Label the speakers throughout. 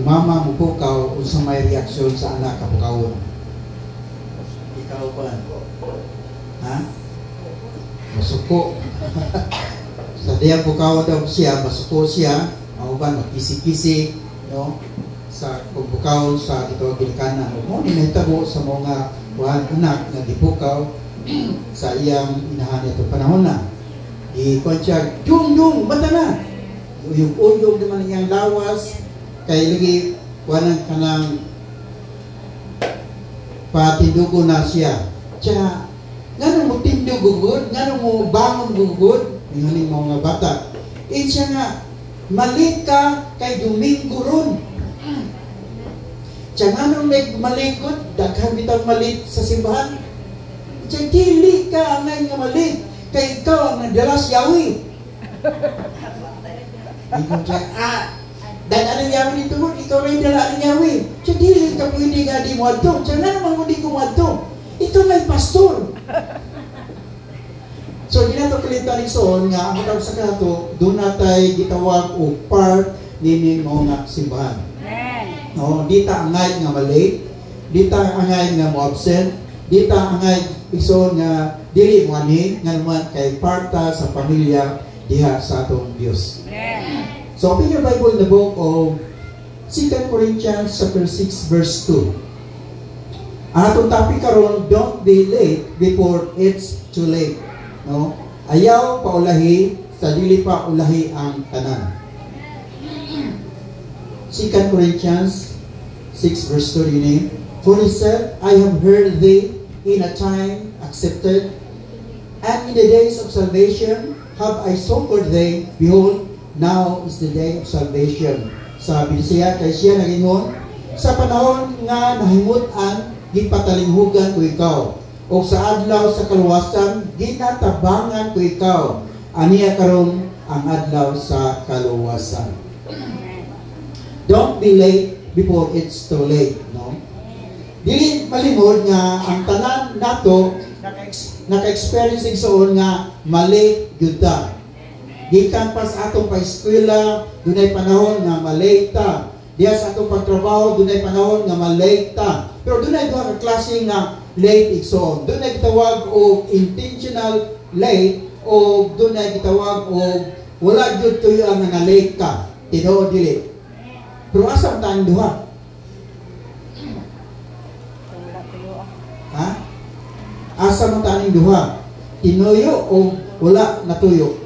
Speaker 1: mama mo pukaw, unsa may reaksyon sa anak kapukawon? Ikaw pa. Ha? Masuko. Sa diya pukaw daw siya, masuko siya, mauban, magkisi-kisi, no? Sa pagbukaw sa ito ginikanan. Mo ni nahitabo sa mga anak na gipukaw sa iyang inahan ito panahon na. Ikuan siya, yung, bata na! Yung naman niyang lawas, kay lagi, wanang kanang patindugo na siya. Tsaka, nga mo tindugugod, nga mo bangon gugod, yung mga bata. Siya nga, malit ka kay Domingo ron. Tsaka nga nung malikod, daghan bitang malit sa simbahan. Tsaka, dili ka angay nga malit, kay ikaw ang nadalas yawi. Ikaw siya, dan anong yawi nito mo, ikaw na yung dala ang yawi. Tsaka, dili ka pwede nga di mo ato. Tsaka nga naman mo di ko mo ato. Ito may pastor. So, ginato kalita ni Son nga, ang matawag sa kato, doon natay gitawag o part nini mga simbahan. No, dita angay nga malate, dita angay nga mo absent, dita angay ison nga dili mo ani nga naman kay parta sa pamilya diha sa atong Dios. So, open your Bible in the book of 2 Corinthians chapter 6 verse 2. Ang atong topic karon, don't be late before it's too late. No? Ayaw paulahi sa dili pa ulahi ang tanan. 2 Corinthians 6 verse 2 ini. For he said, I have heard thee in a time accepted, and in the days of salvation have I succored thee. Behold, now is the day of salvation. Sabi siya, kay siya nagingon, sa panahon nga nahimutan, gipatalinghugan ko ikaw. O sa adlaw sa kaluwasan, ginatabangan ko ikaw. Aniya karon ang adlaw sa kaluwasan. Don't be late before it's too late, no? Dili malimod nga ang tanan nato naka-experience igsoon nga malate gyud ta. Gikan pa sa atong pa-eskwela, dunay panahon nga malate ta. Diya sa atong pagtrabaho, dunay panahon nga malate ta. Pero dunay duha ka klase nga late igsoon. Doon ay gitawag o intentional late o doon ay gitawag o wala jud tuyo ang nga late ka. Tinuod dili. Pero asa ang duha? Ha? Asa mo taning duha? Tinuyo o wala natuyo?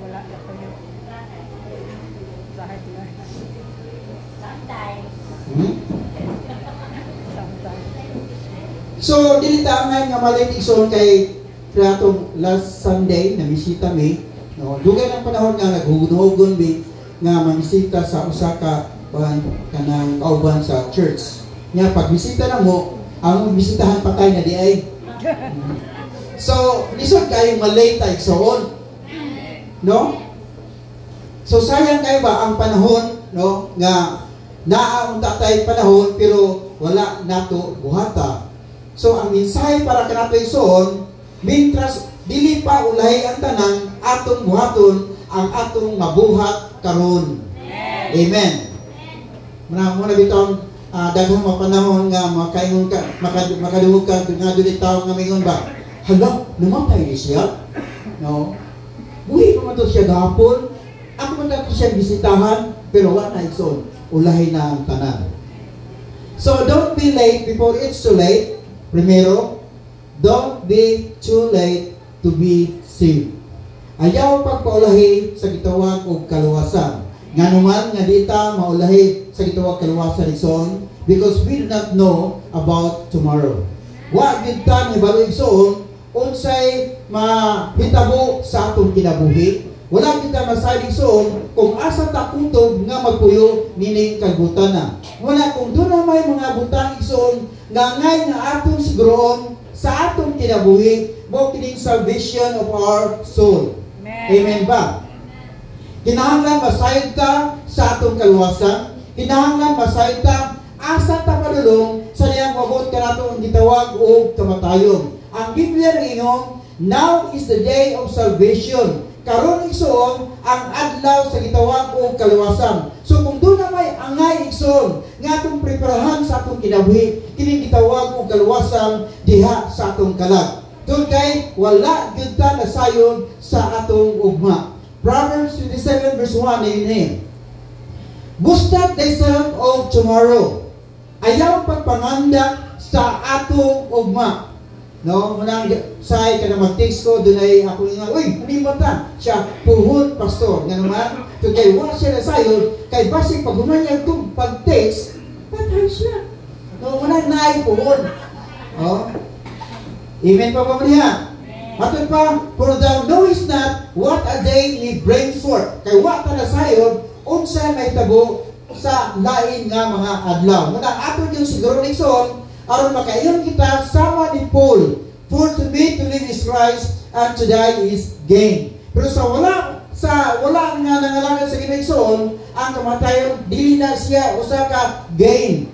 Speaker 2: Wala natuyo.
Speaker 1: So, dili ta angay nga maligison kay atong last Sunday na bisita mi, no. Dugay ang panahon nga naghugon-hugon mi nga mamisita sa usa ka kanang kauban sa church. Nya pag bisita na mo, ang bisitahan patay na di ay. So, lisod kayo malate tay igsoon. No? So sayang kayo ba ang panahon, no, nga naaunta tay panahon pero wala nato buhata. So, ang mensahe para kanato ison, mintras dili pa ulahi ang tanang atong buhaton ang atong mabuhat karon. Amen. Muna bitong daghang mapanahon nga makaingon ka, makaduhog ka nga dili tawo nga mingon ba? Hala, namatay ni siya. No. Buhi pa man to siya gahapon. Ako man dato siya bisitahan, pero wala na ison. Ulahi na ang tanan. So, don't be late before it's too late. Primero, don't be too late to be saved. Ayaw pagpaulahi sa gitawag og kaluwasan. Nga naman nga dita maulahi sa gitawag kaluwasan igsoon because we do not know about tomorrow. Wa gid ta ni balo igsoon unsay mahitabo sa atong kinabuhi. Wala kita masabi igsoon kung asa ta kutob nga magpuyo nining kagutana. Wala kung doon na may mga butang igsoon nga ngay nga atong siguroon sa atong kinabuhi mo kining salvation of our soul. Amen ba? Kinahanglan masayod ta sa atong kaluwasan. Kinahanglan masayod ta asa ta padulong sa niyang mabot kanato ang gitawag og kamatayon. Ang Biblia ringon, now is the day of salvation. Karon igsoon ang adlaw sa gitawag og kaluwasan. So kung doon na may angay igsoon igsoon nga atong preparahan sa atong kinabuhi kini gitawag og kaluwasan diha sa atong kalag. Tungod kay wala gyud ta nasayon sa atong ugma. Proverbs 27 verse 1 ini. Gustat thyself of tomorrow. Ayaw pagpanganda sa atong ugma. No, munang say kana mag-text ko dunay ako nga, uy, ano mo ta? Siya puhon pastor, nga naman. So kay wa siya nasayon, kay basig pag humanya itong pag-text, patay siya. No, munang naay puhon. Oh. Amen pa pamaliha. Matod pa, for thou knowest not what a day may bring forth. Kay wa ta nasayon, unsa may tabo sa lain nga mga adlaw. Munang ato yung siguro nixon, aron makayon kita sama ni Paul, for to me to live is Christ and to die is gain. Pero sa wala nga nangalangan sa ginigsoon, ang kamatayon dili na siya usa ka gain,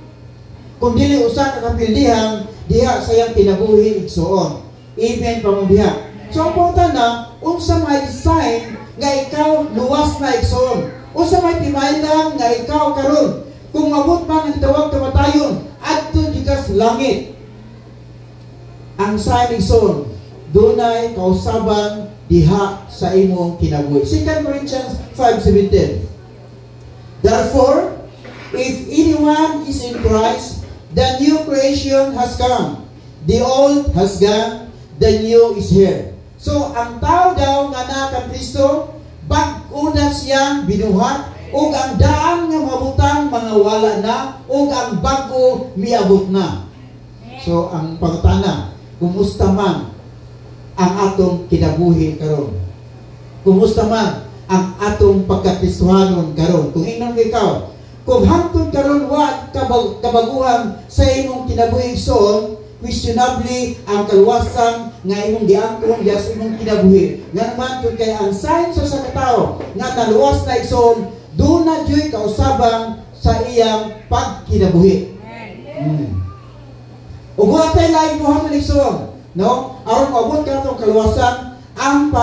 Speaker 1: kung dili usa ka kapildihan diha sa iyang kinabuhi igsoon. Amen pamudya. So ang punta na, unsa may sign nga ikaw luwas na igsoon, unsa may timaylan nga ikaw karon kung mabot man ang tawag kamatayon adto gikas langit. Ang sign igsoon, dunay kausaban diha sa imong kinabuhi. 2 Corinthians 5:17. Therefore, if anyone is in Christ, the new creation has come. The old has gone, the new is here. So, ang tao daw nga naa kang Kristo, bag-o na siyang binuhat, ug ang daan nga mabutang mga wala na, ug ang bag-o miabot na. So, ang pangutana, kumusta man ang atong kinabuhi karon? Kumusta man ang atong pagkakristohanon karon? Kung ingon ikaw, kung hangtod karon wa kabaguhan sa imong kinabuhi igsoon, questionably ang kaluwasan nga imong giangkon diha sa imong kinabuhi. Nga naman kung kay ang sign sa katao nga naluwas na igsoon, doon na dyo'y kausabang sa iyang pagkinabuhi. Ug wa tay lain mo hamon igsoon, no? Aron maabot ka atong kaluwasan ang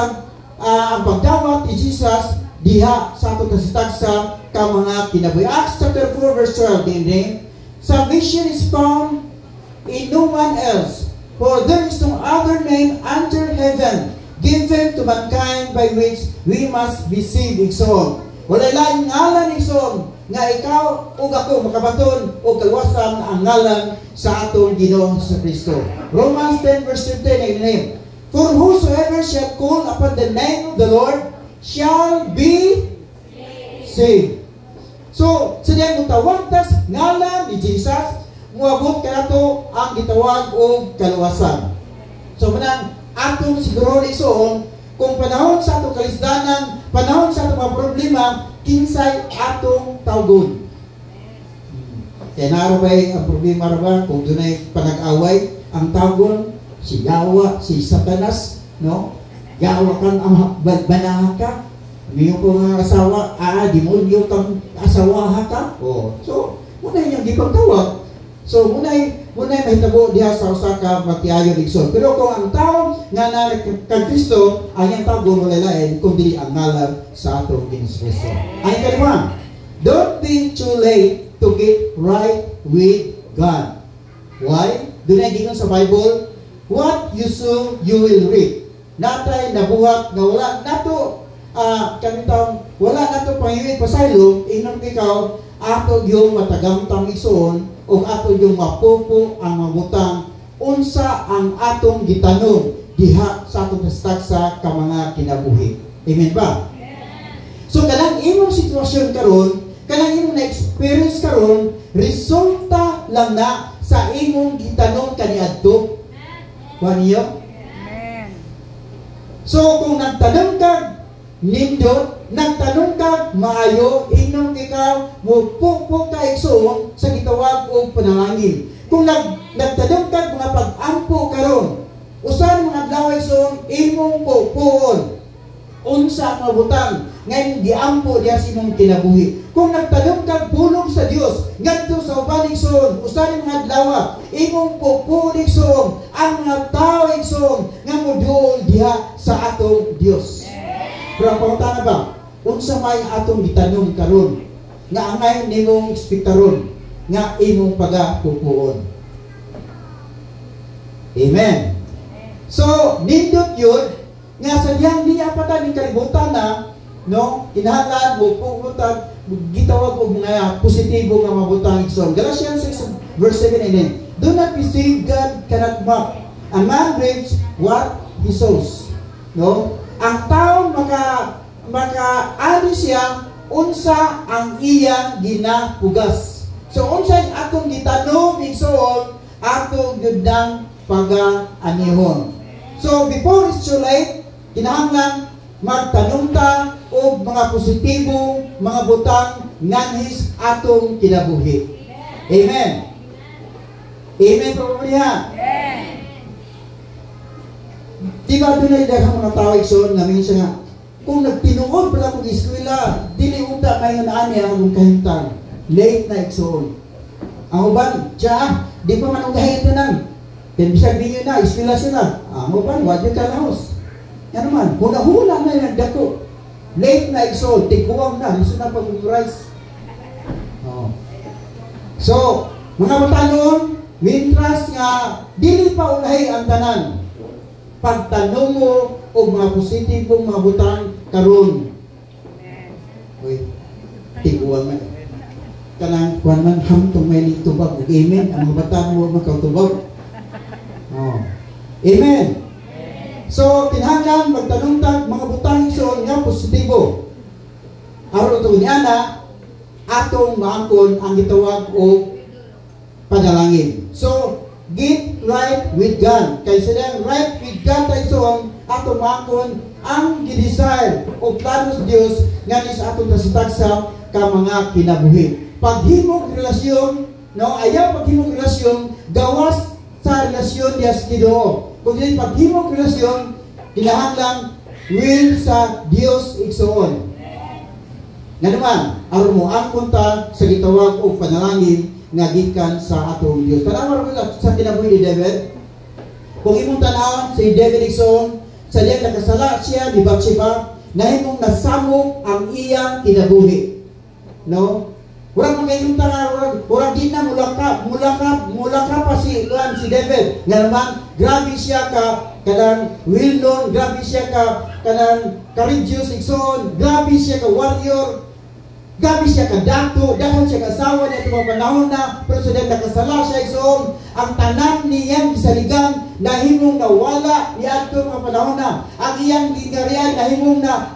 Speaker 1: pagdawat ni Jesus diha sa atong kasitagsa ka mga kinabuhi. Acts chapter 4 verse 12 din. Salvation is found in no one else, for there is no other name under heaven given to mankind by which we must be saved. Igsoon, wala laing ngalan igsoon nga ikaw ug ako makabaton og kaluwasan ang ngalan sa atong Ginoo sa Kristo. Romans 10 verse 15. For whosoever shall call upon the name of the Lord shall be saved. So, sa mo tawag tas ngalan ni Jesus, muabot ka nato ang gitawag og kaluwasan. So, manang atong siguro igsoon, kung panahon sa atong kalisdanan, panahon sa atong mga problema, kinsay atong tawgon. Kaya narabay ang problema ba kung dunay panag-away, ang tawgon si Yawa, si Satanas, no? Yawa kang banaha ka. Miyo ko nga asawa, demonyo kang asawa ka. Oh, so muna yung gipagtawag. So munay mahitabo diha sa usa ka magtiayon igsoon. Pero kung ang tao nga na kang Kristo, ang iyang tawgon wala lain kung dili ang ngalan sa atong Kristo. Ay kalima, don't be too late to get right with God. Why? Dunay gingon sa Bible, what you sow, you will reap. Natay nabuhat nga wala nato wala nato pangiwit pasaylo, inon ikaw ato yung matagamtang igsoon o ato yung mapupo ang mabutang unsa ang atong gitanom diha sa atong kastaksa ka mga kinabuhi. Amen ba? So kanang imong sitwasyon karon, kanang imong na-experience karon, resulta lang na sa imong gitanom kaniadto. Waniyo? So kung nagtanong ka nindot, nagtanong ka maayo, inom ikaw mupupo ka igsoon sa gitawag og panalangin. Kung nagtanong ka mga pag-ampo karon, usan mga adlaw igsoon imong pupuon unsa ang mabutang ngayon giampo diha sa imong kinabuhi. Kung nagtanong ka pulong sa Dios ngadto sa uban igsoon, usan mga adlaw imong pupuon igsoon ang mga tawo igsoon nga moduol diha sa atong Dios. Pero ang pangutana ba, unsa may atong gitanom karon nga angay nimong ekspektaron? nga imong pagapupuon. Amen. So, nindot yun, nga sa diyang niya pa ni kalibutan na, no, kinahanglan mo, pupuntan, gitawag ko mga positibo nga mabutang igsoon. Galatians 6, verse 7 and 8. Do not deceive, God cannot mock. A man reaps what he sows. No? Ang tao maka-ani siya unsa ang iyang ginapugas. So, unsa atong gitanom igsoon, atong gudang pag-anihon. So, before it's too late, kinahanglan magtanong ta o mga positibo, mga butang nganhis atong kinabuhi. Amen. Amen po niya. Di ba doon ay daghang mga tao igsoon nga minsan nga kung nagtinuod pala kong eskwela, dili unta kayo na ani ang kahintang. Late na igsoon. Ang uban, di pa man ang kahintang. Kaya bisag ninyo na, eskwela sila. Ang uban, wadyo ka lahos. Yan naman, hula-hula na yung dako. Late na igsoon, tiguang na, gusto na pag-memorize. So, mga batanon, mintras nga, dili pa ulahi ang tanan. Pagtanong mo o mga positibong mga butang karon. Uy, tiguang na. Kanang kuwan man hamtong may nitubag. Amen. Ang mga batanon mo magkautubag. Amen. So, kinahanglan magtanong tag mga butang igsoon nga positibo. Aron ito niana, atong maangkon ang gitawag o panalangin. So, get right with God. Kaya silang right with God tayo igsoon, atong maangkon ang gidesire o plano sa Dios nga ni sa atong tasitagsa ka mga kinabuhi. Paghimog relasyon, no, ayaw paghimog relasyon, gawas sa relasyon diya sa Ginoo. Kung hindi paghimog relasyon, kinahanglan will sa Dios igsoon. Nga naman, aron mo ang punta sa gitawag o panalangin nga gikan sa atong Dios. Tanaw mo sa kinabuhi ni David. Kung imong tanawon si David igsoon, sa diya nakasala siya ni Bathsheba, nahimong nasamok ang iyang kinabuhi. No? Urang mga tanaw, urang di na mula ka pa si David. Nga naman, grabe siya ka kanang well-known, grabe siya ka kanang courageous igsoon, grabe siya ka warrior, grabe siya ka dato, dahil siya kasawa niya itong mga panahon na, pero sa nakasala siya igsoon, ang tanan niyang isaligan, nahimong nawala niya itong mga panahon na, ang iyang gingarian, nahimong na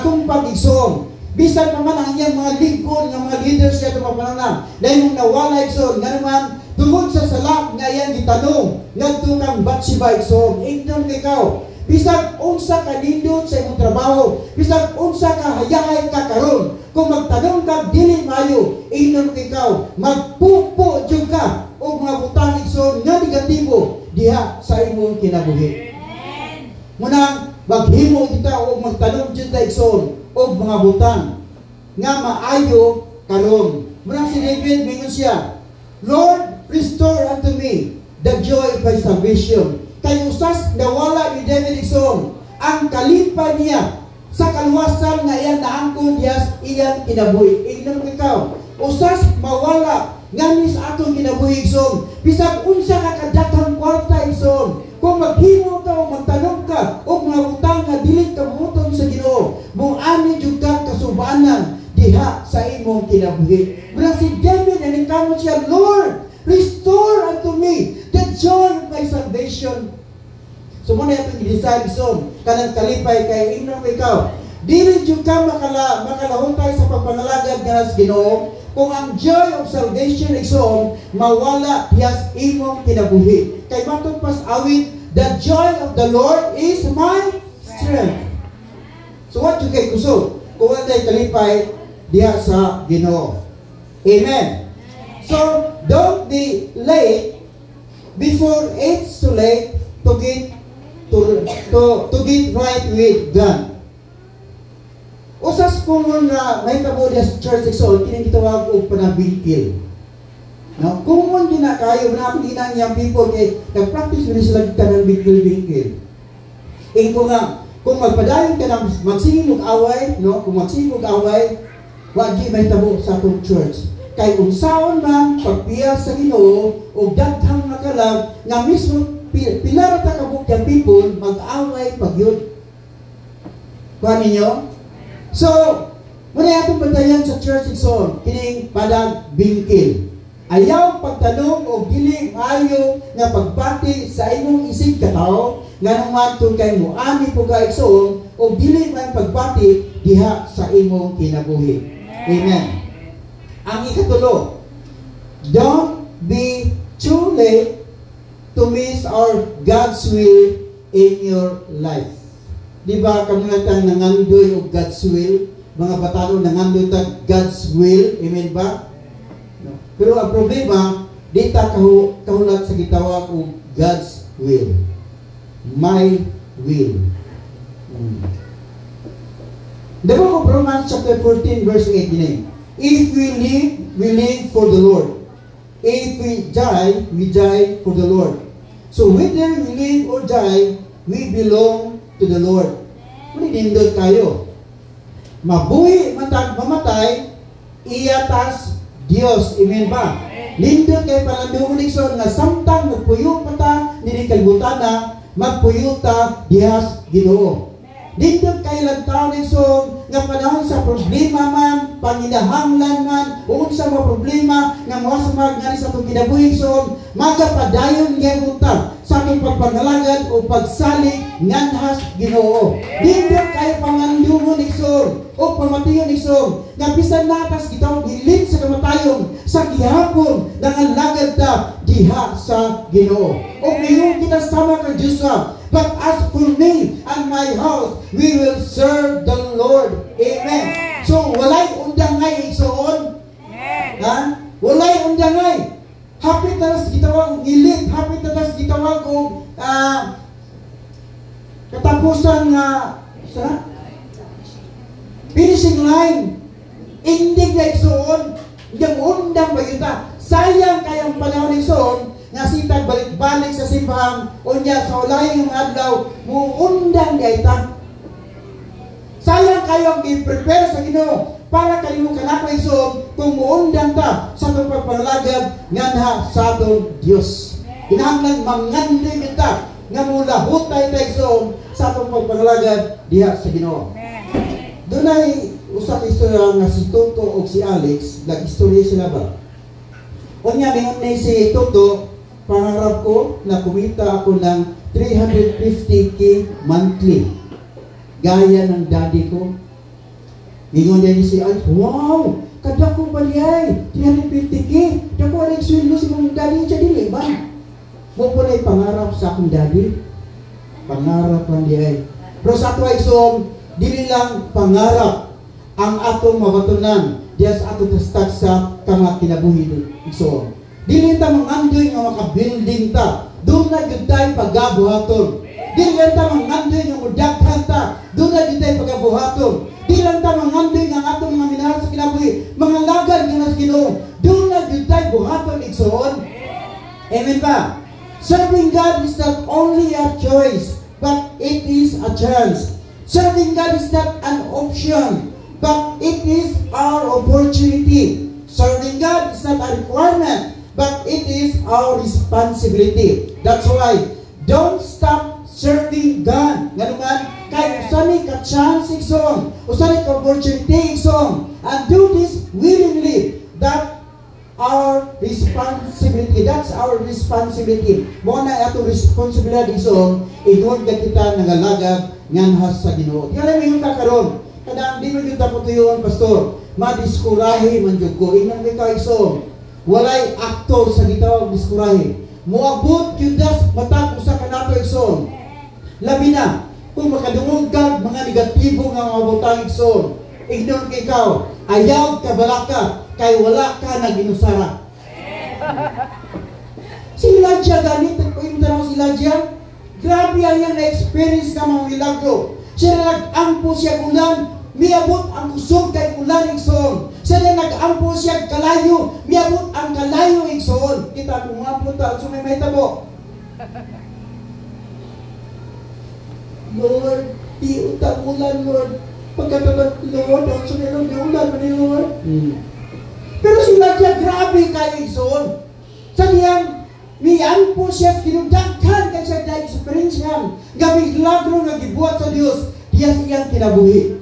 Speaker 1: tumpag igsoon. Bisan pa man ang iyang mga lingkod, ng mga leaders siya itong mga panahon na, nahimong nawala igsoon, nga naman, tungod sa salak nga iyang gitanong, ngadto kang Bathsheba igsoon, ingnon ikaw, bisag unsa ka nindot sa imong trabaho, bisag unsa ka hayahay ka karon, kung magtanong ka dili mayo, ingnon ikaw, magpupo jud ka og mga butang igsoon nga negatibo diha sa imong kinabuhi. Munang maghimo kita og magtanong jud ta igsoon og mga butang nga maayo karon. Munang si David mingon siya, Lord, restore unto me the joy of my salvation. Kay usas nawala ni David igsoon ang kalipay niya sa kaluwasan nga iyang naangkon dias iyang kinabuhi. Ingnon ikaw, usas mawala ngani sa atong kinabuhi igsoon. Bisag unsa ka kadaghang kwarta igsoon, kung maghimo ka o magtanong ka o mga utang nga dili ka mutong sa Ginoo, muani jud ka kasubanan diha sa imong kinabuhi. Mura si David nangkamot siya, Lord, restore unto me the joy of my salvation. So muna itong i-decide son, kanang kalipay kay ingnon ikaw. Dili jud ka makalahuntay sa pagpangalagad nga sa Ginoo kung ang joy of salvation igsoon mawala dias imong kinabuhi. Kay matong pas awit, the joy of the Lord is my strength. So what you get kusog? Kung wala kalipay diha sa Ginoo. Amen. So, don't be late before it's too late to get right with God. Usas ko nga may kabudya sa church igsoon, kining gitawag og panabingkil. No, kung din na kayo na pinang yang people kay nag-practice din sila kanang bingkil. Ko nga kung magpadayon ka ng magsingog away, no, kung magsingog away, wa di may tabo sa atong church. kay unsaon man pagpiyag sa Ginoo o daghang makalag nga mismo pilara ta kabukyang people mag-away pagyud. Kuha ninyo? So, muna atong bantayan sa church igsoon kining padag bingkil. Ayaw pagtanong o dili maayo nga pagbati sa imong isig katawo nga naman tung kay mo ani po ka igsoon o dili man pagbati diha sa imong kinabuhi. Amen. Ang ikatulo, don't be too late to miss our God's will in your life. Di ba kamunatan nangandoy og God's will? Mga batalo nangandoy ta God's will. Amen ba? No. Pero ang problema, di ta kahulat sa gitawag og God's will. My will. The book of Romans chapter 14 verse 8. If we live for the Lord. If we die for the Lord. So whether we live or die, we belong to the Lord. Manindot kayo. Mabuhi matag mamatay, iyatas Dios. Amen ba? Lindot kay panandungon igsoon nga samtang magpuyo pa ta nini kalbutana, magpuyo ta dihas Ginoo. Lindot kay lantaw igsoon nga panahon sa problema man, panginahanglan man, o sa mga problema nga mawasamag nga sa atong kinabuhi igsoon, magapadayon gyud ta sa atong pagpangalagad o pagsalig nganhas Ginoo. Lindot kay pangandungon igsoon o pamatiyon igsoon nga bisan natas gitawag gilit sa kamatayon sa gihapon nangalagad ta diha sa Ginoo. O mayon kita sama kang Dios. But as for me and my house, we will serve the Lord. Amen. So, walay undangay igsoon. Ha? Walay undangay. Hapit na tas gitawag gilit, hapit na tas gitawag og katapusan nga sa finishing line. Indig na igsoon, yung undang bagita. Sayang kayang panahon igsoon nga sitag balik-balik sa simbahan unya sa ulayong adlaw muundang diayta. Sayang kayo ang gi-prepare sa Ginoo para kanimo kanako igsoon kung muundang ta sa atong pagpangalagad nganha sa atong Dios. Kinahanglan mangandoy kita nga mulahutay ta igsoon sa atong pagpangalagad diha sa Ginoo. Dunay usa ka istorya nga si Toto ug si Alex, nag-istorya sila ba? Unya mingon ni si Toto, pangarap ko na kumita ako ng 350k monthly. Gaya ng daddy ko. Mingon din si Alex, wow! Kada ko baliyay, 350k. Dako Alex, sweldo si mong daddy siya dili ba? Mo po na pangarap sa akong daddy. Pangarap lang diay. Pero sa ato ay dili lang pangarap ang atong mabatunan diya sa atong tastag sa kinabuhi igsoon. Dili ta mangandoy nga maka-building ta. Doon na gyud tayo pagabuhaton. Dili lang ta mangandoy nga mudaghan ta. Doon na gyud tayo pagabuhaton. Dili lang ta mangandoy nga atong mga minahal sa kinabuhi, mga lagad nga sa Ginoo. Doon na gyud tayo buhaton igsoon. Amen ba? Serving God is not only a choice, but it is a chance. Serving God is not an option, but it is our opportunity. Serving God is not a requirement, but it is our responsibility. That's why, don't stop serving God. Nganuman, kahit usani ka chance igsoon, usani ka opportunity igsoon, and do this willingly. That our responsibility. That's our responsibility. Mo na ato responsibility igsoon, igod ka kita nangalagad nganhas sa Ginoo. Di alam yung kakaroon. Kadang di mo yung taputuyon, pastor. Madiskurahi man jud ko. Inang ka igsoon. Walay aktor sa gitawag diskurahi. Muabot yudas matag usa ka nato igsoon. Labi na kung makadungog kag mga negatibo nga mga butang igsoon. Ignon kay ikaw, ayaw ka balaka kay wala ka na ginusara. Si Elijah ganit ko yung tanong si Elijah. Grabe ang na-experience ka mga milagro. Siya nag-ampo siya ulan, miabot ang kusog kay ulan igsoon. Siya nag-ampo siya kalayo, miabot ang kalayo igsoon. Kita kung ampo ta, so may tabo. Lord, di utang ulan, Lord. Pagkatapat, Lord, ang sunilong di ulan, Lord. Pero sila siya grabe kayo igsoon. Sa diyang miyan po siya kinudaghan kay siya dahil eksperyensyan nga milagro nga gibuhat sa Dios diya siyang kinabuhi.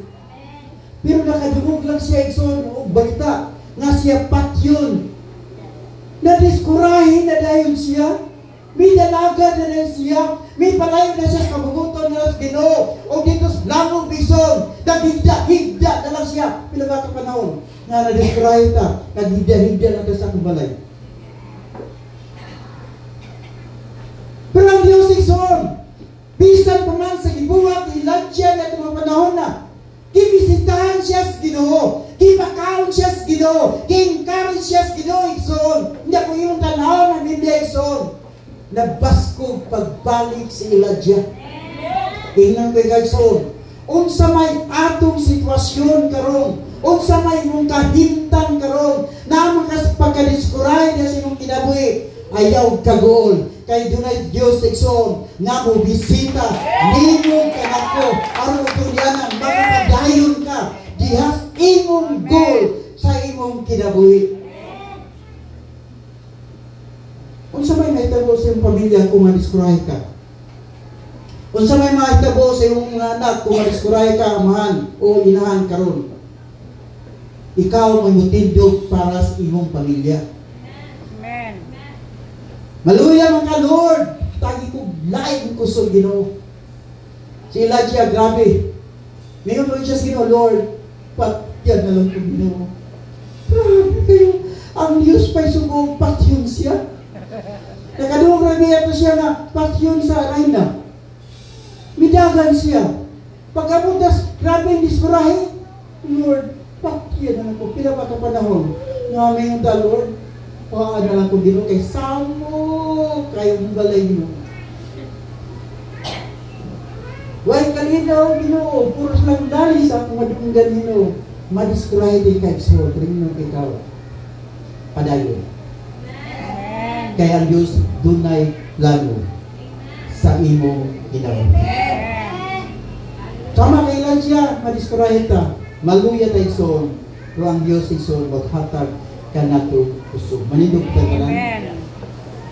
Speaker 1: Pero nakadungog lang siya igsoon og balita nga siya patyon. Nadiskurahin na dahil siya. May dalaga na dahil siya. May palayo na siya kabuguton na sa Ginoo. O dito sa langong bison. Naghigda na lang siya. Pila ba ka panahon? Nga nadiskurahin ta. Naghigda na ta sa kumbalay. Pero ang Diyos igsoon. Bisan pa man sa gibuhat ni Elijah na mga panahon na. Kibisitahan siya sa Ginoo. Kibakaon siya sa Ginoo. Ki-encourage siya sa Ginoo igsoon. Hindi ko yung tanaw ng Biblia igsoon. Nabaskog pagbalik si Elijah. Ingnan ko igsoon. Unsa may atong sitwasyon karon. Unsa may mong kahimtang karon. Na makas pagkadiskuray na sinong kinabuhi. Ayaw kagool. Kay dunay Dios igsoon nga mo bisita nimo kanako aron tungyanan makapadayon ka dihas imong goal sa imong kinabuhi. Unsa may mahitabo sa imong pamilya kung madiskuray ka? Unsa may mahitabo sa imong mga anak kung madiskuray ka amahan o inahan karon? Ikaw may mutindog para sa imong pamilya. Maluya mga Lord, tagi ko laing kusog Ginoo. Si Elijah, grabe. Ngayon mo siya sa Ginoo, Lord, patyan na lang ko Ginoo. Grabe kayo. Ang Diyos pa'y sugong patyon siya. Nakadungog rabiya ito siya na patyon sa Rayna. Midagan siya. Pagkapuntas, grabe yung disfurahe. Lord, patyan na lang ko. Pila pa ka panahon. Nga ngayon ta, Lord. Ano lang kung Ginoo kay samo kayong balay mo. Why kalinaw Ginoo, puros lang dali sa akong madunggan Ginoo. Madiscribe kay so tingnan ikaw. Padayon. Kaya ang Diyos dunay lalo sa imong ginawa. Sama kay Elijah, madiscribe ta. Maluya tayo son, pero ang Diyos ison maghatag kanato kusog. Manindog tayo na.